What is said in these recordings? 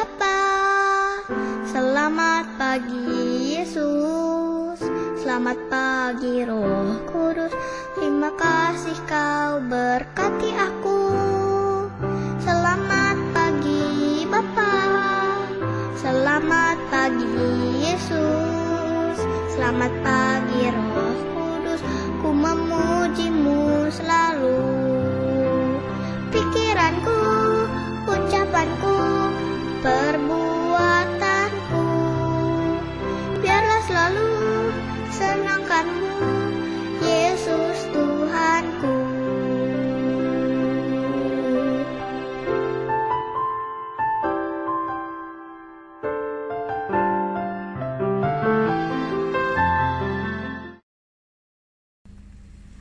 Bapa. Selamat pagi Yesus, selamat pagi Roh Kudus. Terima kasih kau berkati aku. Selamat pagi Bapa, selamat pagi Yesus, selamat pagi Roh Kudus. Ku memujimu selalu. Pikiranku, ucapanku, perbuatanku, biarlah selalu senangkanmu, Yesus Tuhanku.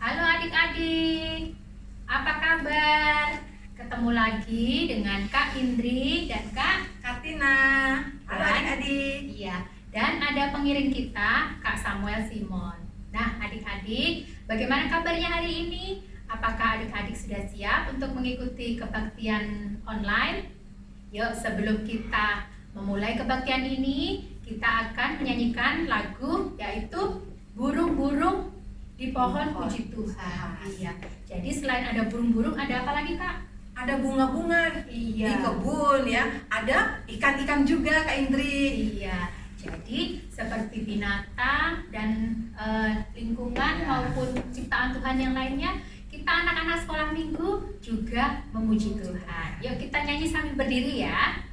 Halo adik-adik, apa kabar? Ketemu lagi dengan Kak Indri dan Kak Katina. Halo Dan- adik-adik. Iya, dan ada pengiring kita, Kak Samuel Simon. Nah, adik-adik, bagaimana kabarnya hari ini? Apakah adik-adik sudah siap untuk mengikuti kebaktian online? Yuk, sebelum kita memulai kebaktian ini, kita akan menyanyikan lagu yaitu Burung-burung di pohon puji Tuhan. Iya. Jadi selain ada burung-burung, ada apa lagi, Kak? Ada bunga-bunga di Iya. kebun ya. Ada ikan-ikan juga Kak Indri. Iya, jadi seperti binatang dan lingkungan Ya. maupun ciptaan Tuhan yang lainnya, kita anak-anak sekolah minggu juga memuji Tuhan. Yuk kita nyanyi sambil berdiri ya.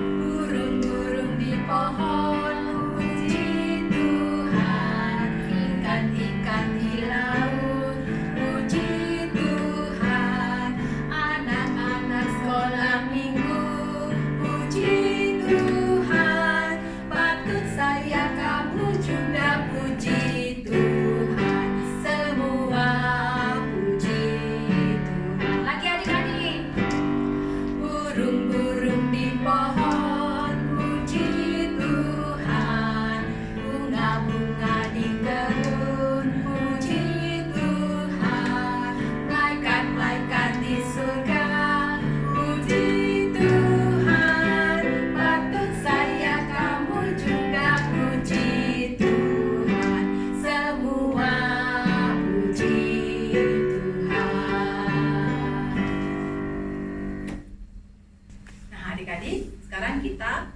Burung-burung di pohon puji Tuhan, ikan-ikan di laut puji Tuhan, anak-anak sekolah minggu puji Tuhan, patut saya kamu juga puji Tuhan, semua puji Tuhan. Lagi adik-adik. Burung-burung di pohon puji Tuhan, bunga-bunga di kebun puji Tuhan, malaikat-malaikat di surga puji Tuhan, patut saya kamu juga puji Tuhan, semua puji Tuhan. Nah adik-adik, sekarang kita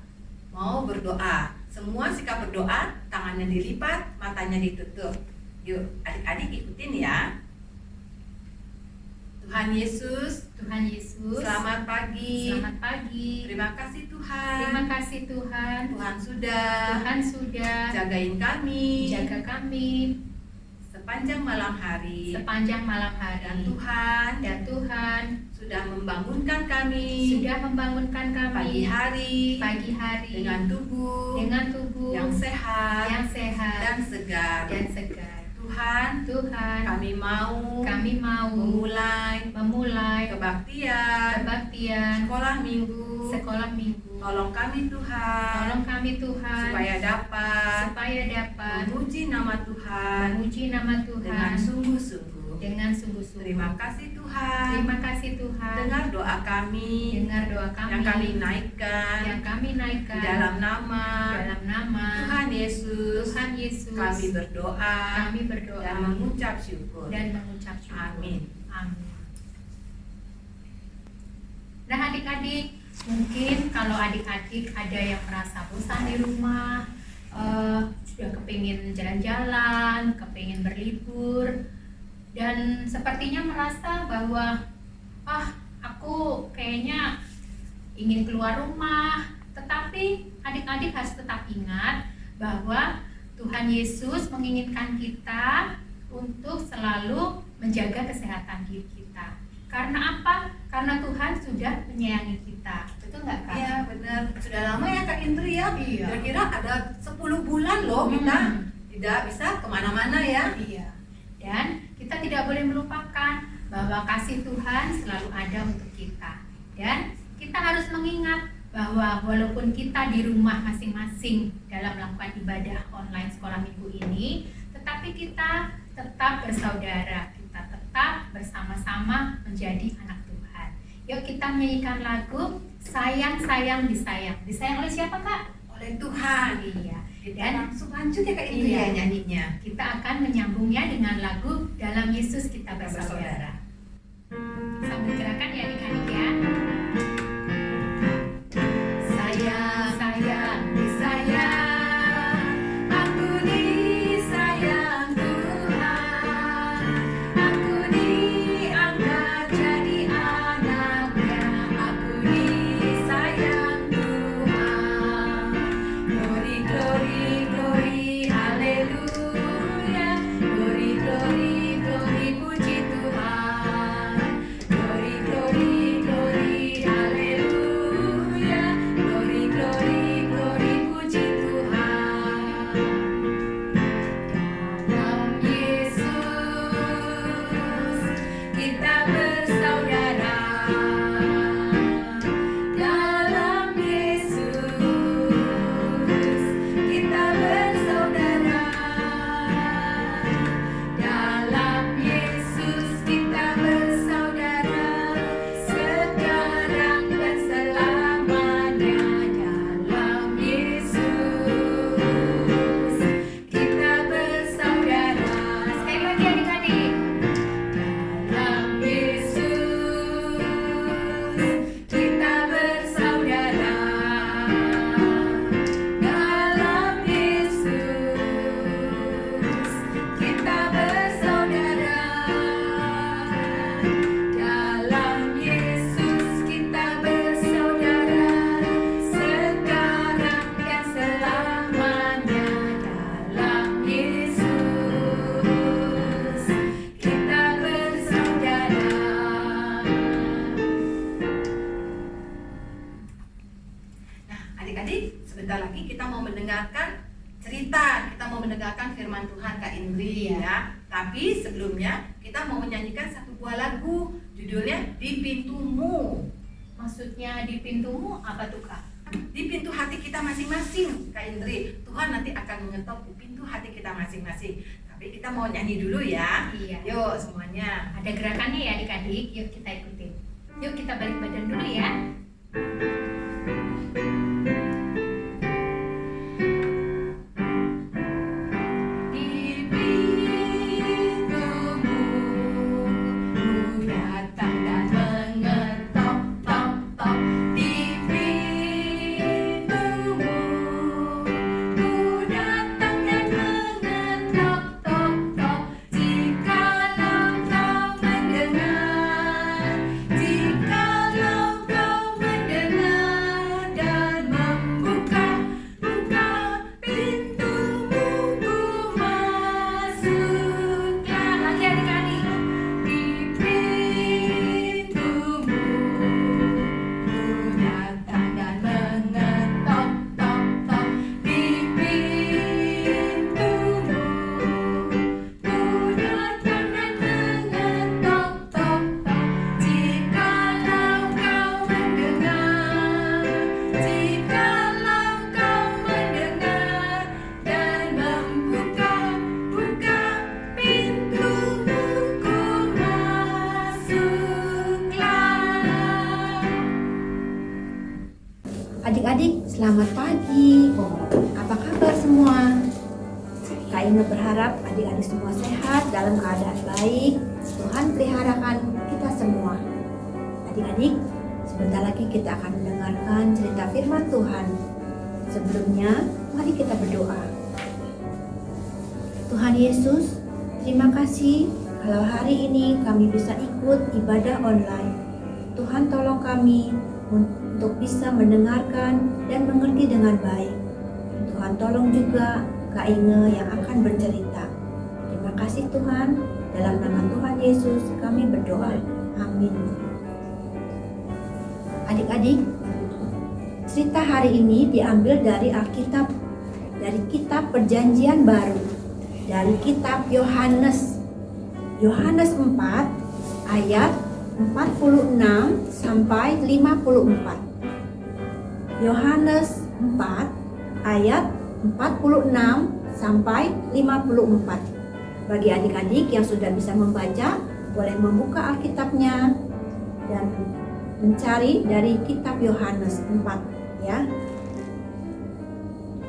mau berdoa. Semua sikap berdoa, tangannya dilipat, matanya ditutup. Yuk adik-adik ikutin ya. Tuhan Yesus, Tuhan Yesus, selamat pagi. selamat pagi. Terima kasih Tuhan. Terima kasih Tuhan. Tuhan sudah Tuhan sudah jagain kami jaga kami sepanjang malam hari. sepanjang malam Dan hari. Tuhan Dan Tuhan sudah membangunkan kami sudah membangunkan pagi kami hari dengan tubuh dengan tubuh yang sehat yang sehat dan segar. dan segar. Tuhan, Tuhan, kami mau memulai kebaktian sekolah minggu. sekolah minggu. Tolong kami Tuhan, Tolong kami Tuhan supaya dapat memuji nama Tuhan dengan dengan sungguh-sungguh. sungguh-sungguh. Terima kasih Tuhan. Terima kasih Tuhan. Dengar doa kami Dengar doa kami yang kami naikkan yang kami naikkan di dalam nama dalam nama Tuhan Yesus. Tuhan Yesus. Kami berdoa Kami berdoa dan mengucap syukur. dan mengucap syukur. Amin. Amin. Nah adik-adik, mungkin kalau adik-adik ada yang merasa bosan di rumah, sudah kepingin jalan-jalan, kepingin berlibur, dan sepertinya merasa bahwa aku kayaknya ingin keluar rumah, tetapi adik-adik harus tetap ingat bahwa Tuhan Yesus menginginkan kita untuk selalu menjaga kesehatan diri kita. Karena apa? Karena Tuhan sudah menyayangi kita. Betul nggak, Kak? Iya benar. Sudah lama ya Kak Indri ya. Iya. Kira-kira ada 10 bulan loh kita tidak bisa kemana-mana ya. Iya. Dan kita tidak boleh melupakan bahwa kasih Tuhan selalu ada untuk kita. Dan kita harus mengingat bahwa walaupun kita di rumah masing-masing dalam melakukan ibadah online sekolah minggu ini, tetapi kita tetap bersaudara, kita tetap kita bersama-sama menjadi anak Tuhan. Yuk kita menyanyikan lagu Sayang Sayang Disayang. Disayang oleh siapa Kak? Oleh Tuhan. Iya. Kita Dan langsung lanjut ya Kak Indri Iya. ya nyanyinya. kita akan menyambungnya dengan lagu Dalam Yesus Kita Bersaudara. Sambil gerakan ya adik-adik ya. Sayang, sayang, disayang, aku disayang Tuhan, aku diangkat jadi anaknya, aku disayang Tuhan. Glory, glory, glory, haleluya. Glory, glory, glory, puji Tuhan. Glory, glory, glory, haleluya. Glory, glory, glory, puji Tuhan. Dalam Yesus kita bersaudara. Dalam Yesus kita bersaudara. Dalam Yesus kita bersaudara. Sekarang dan selamanya. Dalam Yesus kita bersaudara. Sekali lagi adik-adik. Dalam Yesus kita bersaudara. Dalam Yesus kita bersaudara. Dalam Yesus kita bersaudara. Sekarang dan selamanya. Dalam Yesus kita bersaudara. Nah, adik-adik, sebentar lagi kita mau mendengarkan cerita, kita mau mendengarkan firman Tuhan Kak Indri ya. Tapi sebelumnya kita mau menyanyikan satu buah lagu, judulnya Di Pintumu. Maksudnya di pintumu apa tuh Kak? Di pintu hati kita masing-masing, Kak Indri. Tuhan nanti akan mengetok di pintu hati kita masing-masing. Tapi kita mau nyanyi dulu ya. Iya. Yuk semuanya. Ada gerakannya ya adik-adik, yuk kita ikutin. Yuk kita balik badan dulu ya. Di pintumu ku datang dan mengetok, tok, tok. Di pintumu ku datang dan mengetok, tok, tok. Jikalau kau mendengar, jikalau kau mendengar dan membuka pintumu, ku masuklah. Lagi adik-adik. Di pintumu ku datang dan mengetok, tok, tok. Di pintumu ku datang dan mengetok, tok, tok. Jikalau kau mendengar, jikalau kau mendengar dan membuka pintumu, ku masuklah. Adik-adik, selamat pagi. Apa kabar semua? Kak Inge berharap adik-adik semua sehat, dalam keadaan baik. Tuhan peliharakan kita semua. Adik-adik, sebentar lagi kita akan mendengarkan cerita firman Tuhan. Sebelumnya, mari kita berdoa. Tuhan Yesus, terima kasih kalau hari ini kami bisa ikut ibadah online. Tuhan tolong kami untuk bisa mendengarkan dan mengerti dengan baik. Tuhan tolong juga Kak Inge yang akan bercerita. Terima kasih Tuhan, dalam nama Tuhan Yesus kami berdoa. Amin. Adik-adik, cerita hari ini diambil dari Alkitab, dari kitab Perjanjian Baru, dari kitab Yohanes. Yohanes 4 ayat 46 sampai 54. Yohanes 4 ayat 46 sampai 54. Bagi adik-adik yang sudah bisa membaca, boleh membuka Alkitabnya dan mencari dari kitab Yohanes 4 ya.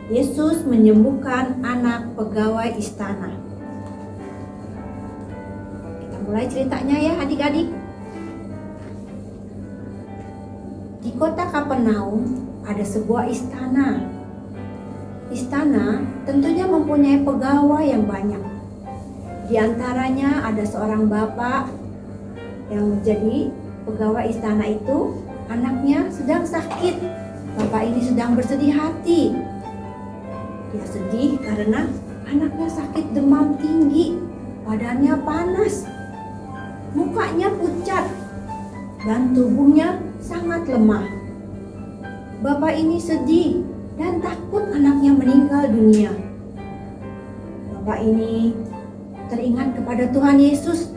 Yesus menyembuhkan anak pegawai istana. Kita mulai ceritanya ya adik-adik. Di kota Kapernaum ada sebuah istana. Istana tentunya mempunyai pegawai yang banyak. Di antaranya ada seorang bapak yang menjadi pegawai istana itu, anaknya sedang sakit. Bapak ini sedang bersedih hati. Dia sedih karena anaknya sakit demam tinggi, badannya panas, mukanya pucat, dan tubuhnya sangat lemah. Bapak ini sedih dan takut anaknya meninggal dunia. Bapak ini teringat kepada Tuhan Yesus.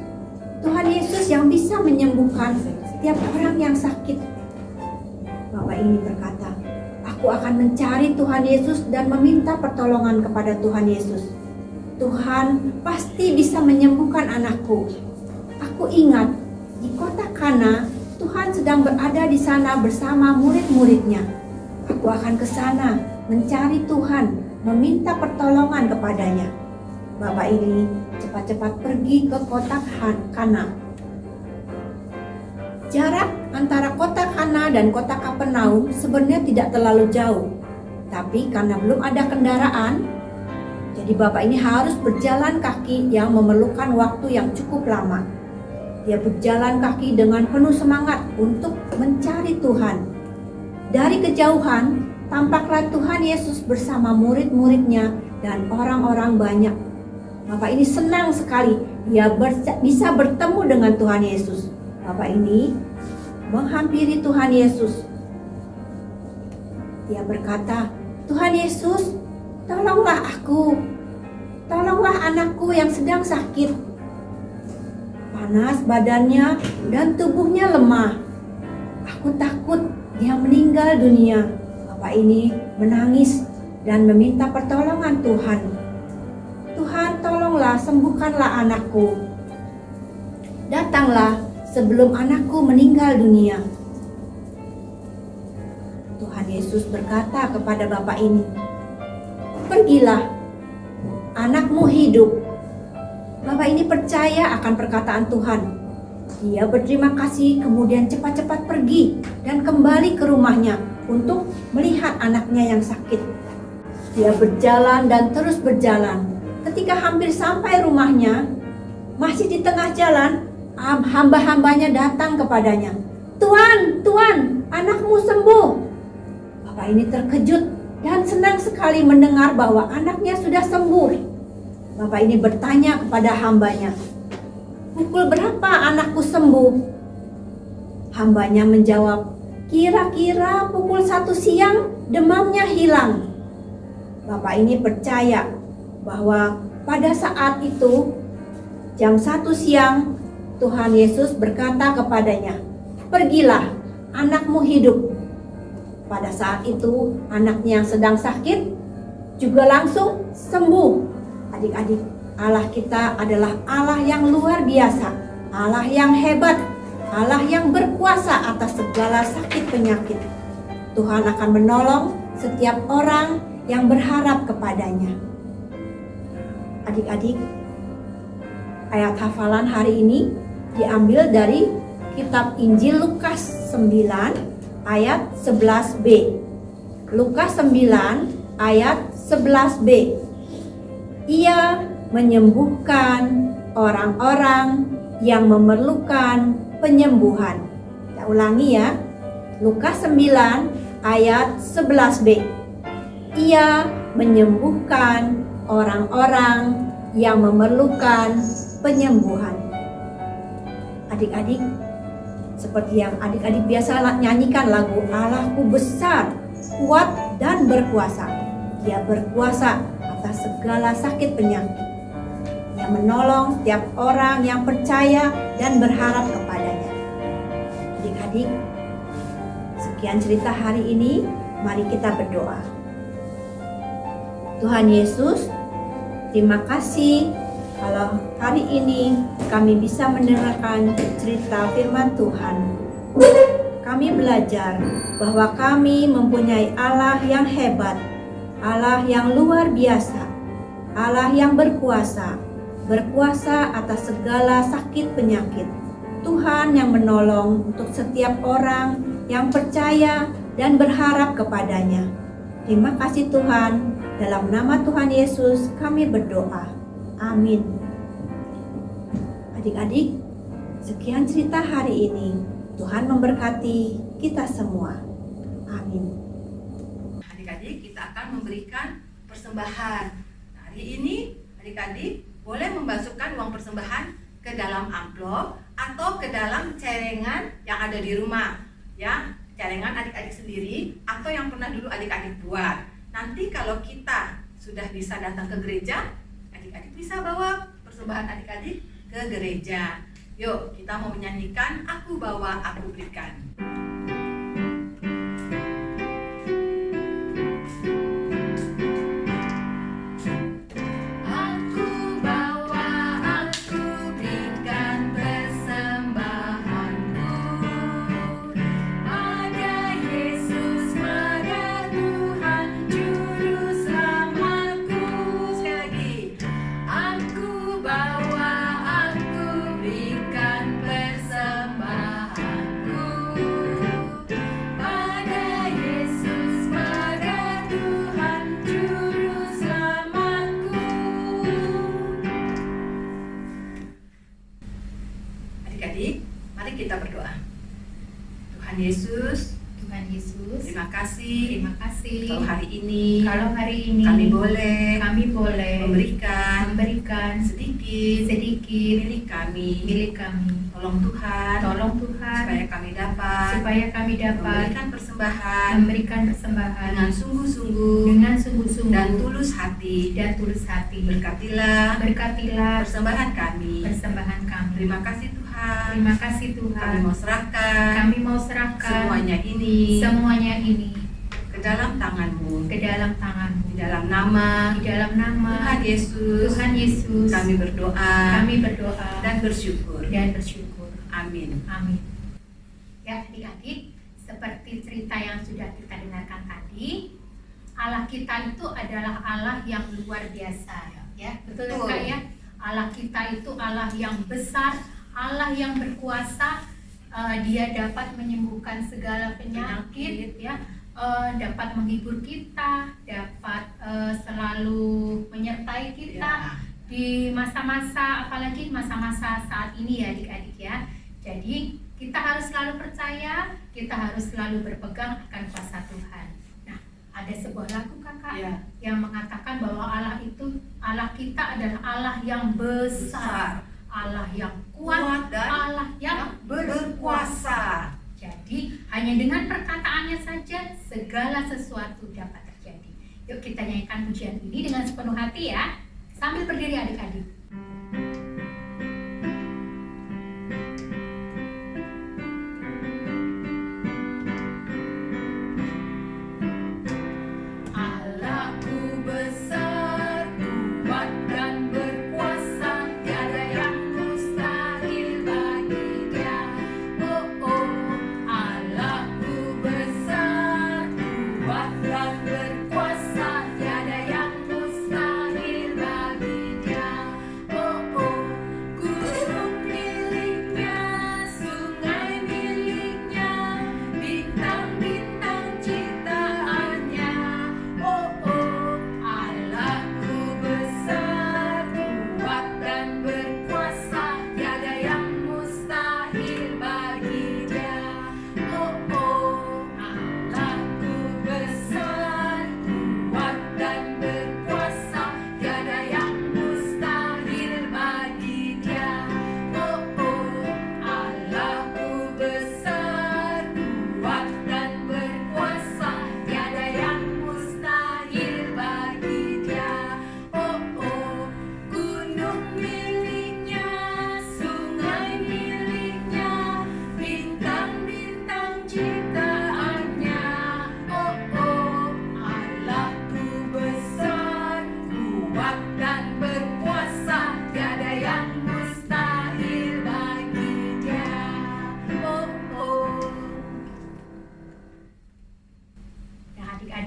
Tuhan Yesus yang bisa menyembuhkan setiap orang yang sakit. Bapak ini berkata, "Aku akan mencari Tuhan Yesus dan meminta pertolongan kepada Tuhan Yesus. Tuhan pasti bisa menyembuhkan anakku." Aku ingat di kota Kana, Tuhan sedang berada di sana bersama murid-muridnya. Aku akan ke sana mencari Tuhan, meminta pertolongan kepadanya. Bapak ini cepat-cepat pergi ke kota Kana. Jarak antara kota Kana dan kota Kapernaum sebenarnya tidak terlalu jauh. Tapi karena belum ada kendaraan, jadi bapak ini harus berjalan kaki yang memerlukan waktu yang cukup lama. Dia berjalan kaki dengan penuh semangat untuk mencari Tuhan. Dari kejauhan, tampaklah Tuhan Yesus bersama murid-muridnya dan orang-orang banyak. Bapak ini senang sekali dia bisa bertemu dengan Tuhan Yesus. Bapak ini menghampiri Tuhan Yesus. Dia berkata, "Tuhan Yesus, tolonglah aku. Tolonglah anakku yang sedang sakit. Panas badannya dan tubuhnya lemah. Aku takut dia meninggal dunia." Bapak ini menangis dan meminta pertolongan Tuhan. "Tuhan, tolonglah sembuhkanlah anakku. Datanglah sebelum anakku meninggal dunia." Tuhan Yesus berkata kepada bapak ini, "Pergilah, anakmu hidup." Bapak ini percaya akan perkataan Tuhan. Dia berterima kasih, kemudian cepat-cepat pergi dan kembali ke rumahnya untuk melihat anaknya yang sakit. Dia berjalan dan terus berjalan. Ketika hampir sampai rumahnya, masih di tengah jalan, hamba-hambanya datang kepadanya. "Tuan, Tuan, anakmu sembuh." Bapak ini terkejut dan senang sekali mendengar bahwa anaknya sudah sembuh. Bapak ini bertanya kepada hambanya, "Pukul berapa anakku sembuh?" Hambanya menjawab, "Kira-kira pukul 1 siang demamnya hilang." Bapak ini percaya bahwa pada saat itu jam 1 siang Tuhan Yesus berkata kepadanya, "Pergilah, anakmu hidup." Pada saat itu anaknya yang sedang sakit juga langsung sembuh. Adik-adik, Allah kita adalah Allah yang luar biasa, Allah yang hebat, Allah yang berkuasa atas segala sakit penyakit. Tuhan akan menolong setiap orang yang berharap kepadanya. Adik-adik, ayat hafalan hari ini diambil dari kitab Injil Lukas 9 ayat 11b. Lukas 9 ayat 11b. Ia menyembuhkan orang-orang yang memerlukan penyembuhan. Kita ulangi ya. Lukas 9 ayat 11b. Ia menyembuhkan orang-orang yang memerlukan penyembuhan. Adik-adik, seperti yang adik-adik biasa nyanyikan lagu "Allahku besar, kuat dan berkuasa." Dia berkuasa atas segala sakit penyakit. Dia menolong setiap orang yang percaya dan berharap kepadanya. Adik-adik, sekian cerita hari ini, mari kita berdoa. Tuhan Yesus, terima kasih kalau hari ini kami bisa mendengarkan cerita firman Tuhan. Kami belajar bahwa kami mempunyai Allah yang hebat, Allah yang luar biasa, Allah yang berkuasa atas segala sakit penyakit. Tuhan yang menolong untuk setiap orang yang percaya dan berharap kepadanya. Terima kasih Tuhan, dalam nama Tuhan Yesus kami berdoa. Amin. Adik-adik, sekian cerita hari ini. Tuhan memberkati kita semua. Amin. Adik-adik, kita akan memberikan persembahan. Hari ini adik-adik boleh memasukkan uang persembahan ke dalam amplop atau ke dalam celengan yang ada di rumah, ya, celengan adik-adik sendiri atau yang pernah dulu adik-adik buat. Nanti kalau kita sudah bisa datang ke gereja, adik-adik bisa bawa persembahan adik-adik ke gereja. Yuk, kita mau menyanyikan Aku Bawa Aku Berikan. Adik-adik, mari kita berdoa. Tuhan Yesus, terima kasih kalau hari ini kami boleh memberikan sedikit milik kami. Tolong Tuhan supaya kami dapat memberikan persembahan dengan sungguh-sungguh dan tulus hati. Berkatilah persembahan kami. Terima kasih Tuhan. Kami mau serahkan semuanya ini ke dalam tangan-Mu. Di dalam nama Tuhan Yesus kami berdoa dan bersyukur. Amin. Ya adik-adik, seperti cerita yang sudah kita dengarkan tadi, Allah kita itu adalah Allah yang luar biasa, ya betul Kak ya. Allah kita itu Allah yang besar, Allah yang berkuasa. Dia dapat menyembuhkan segala penyakit, ya, dapat menghibur kita, dapat selalu menyertai kita di masa-masa, apalagi masa-masa saat ini ya adik-adik ya. Jadi kita harus selalu percaya, kita harus selalu berpegang akan kuasa Tuhan. Nah, ada sebuah lagu kakak yang mengatakan bahwa Allah kita adalah Allah yang besar, Allah yang kuat, dan Allah yang berkuasa. Jadi hanya dengan perkataannya saja segala sesuatu dapat terjadi. Yuk kita nyanyikan pujian ini dengan sepenuh hati ya, sambil berdiri adik-adik. besar.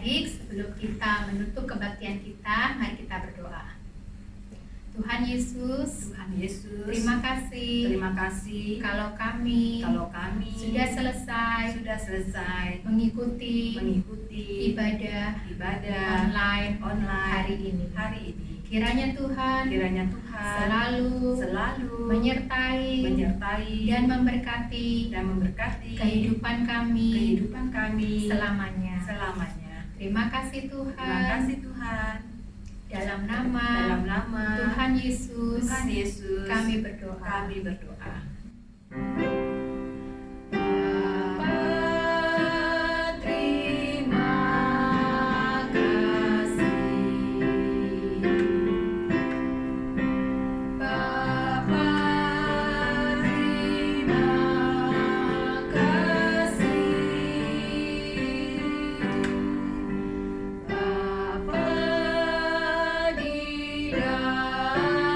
adik-adik, sebelum kita menutup kebaktian kita, mari kita berdoa. Tuhan Yesus, terima kasih kalau kami sudah selesai mengikuti ibadah online hari ini. Kiranya Tuhan selalu menyertai dan memberkati kehidupan kami selamanya. Terima kasih Tuhan. Dalam nama Tuhan Yesus, kami berdoa. Bapa, terima kasih. Bapa, terima kasih. Bapa di dalam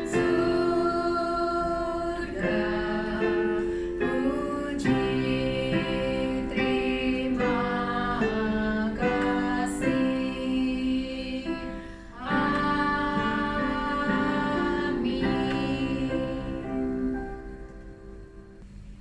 surga, puji terima kasih. Amin.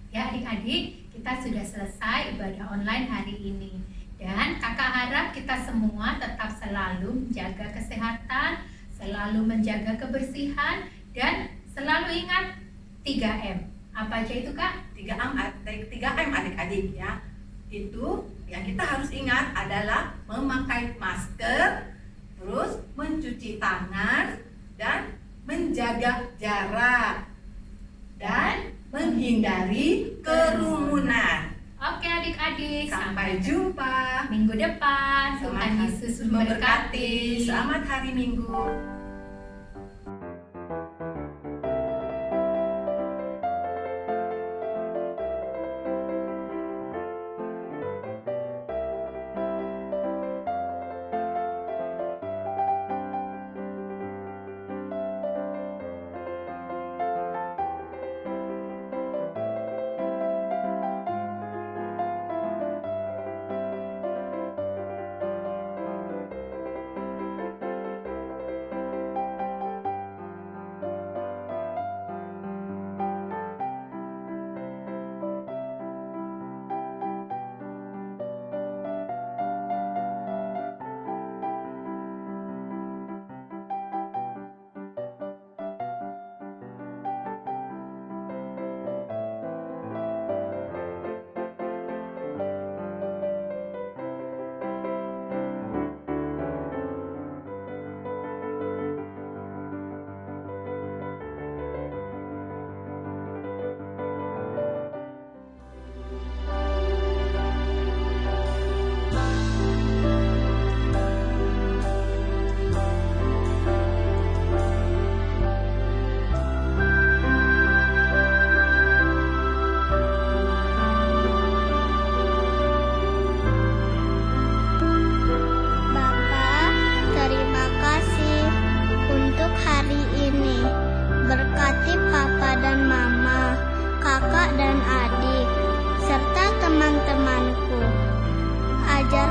Ya adik-adik, kita sudah selesai ibadah online hari ini. Dan kakak harap kita semua tetap selalu menjaga kesehatan, selalu menjaga kebersihan, dan selalu ingat 3M. Apa aja itu Kak? 3M adik-adik ya. Itu yang kita harus ingat adalah memakai masker, terus mencuci tangan, dan menjaga jarak, dan menghindari kerumunan. Oke adik-adik, Sampai jumpa. minggu depan. Tuhan Yesus memberkati. Selamat hari Minggu. Bapak, terima kasih untuk hari ini. Berkati Papa dan Mama, kakak dan adik, serta teman-temanku. Ajar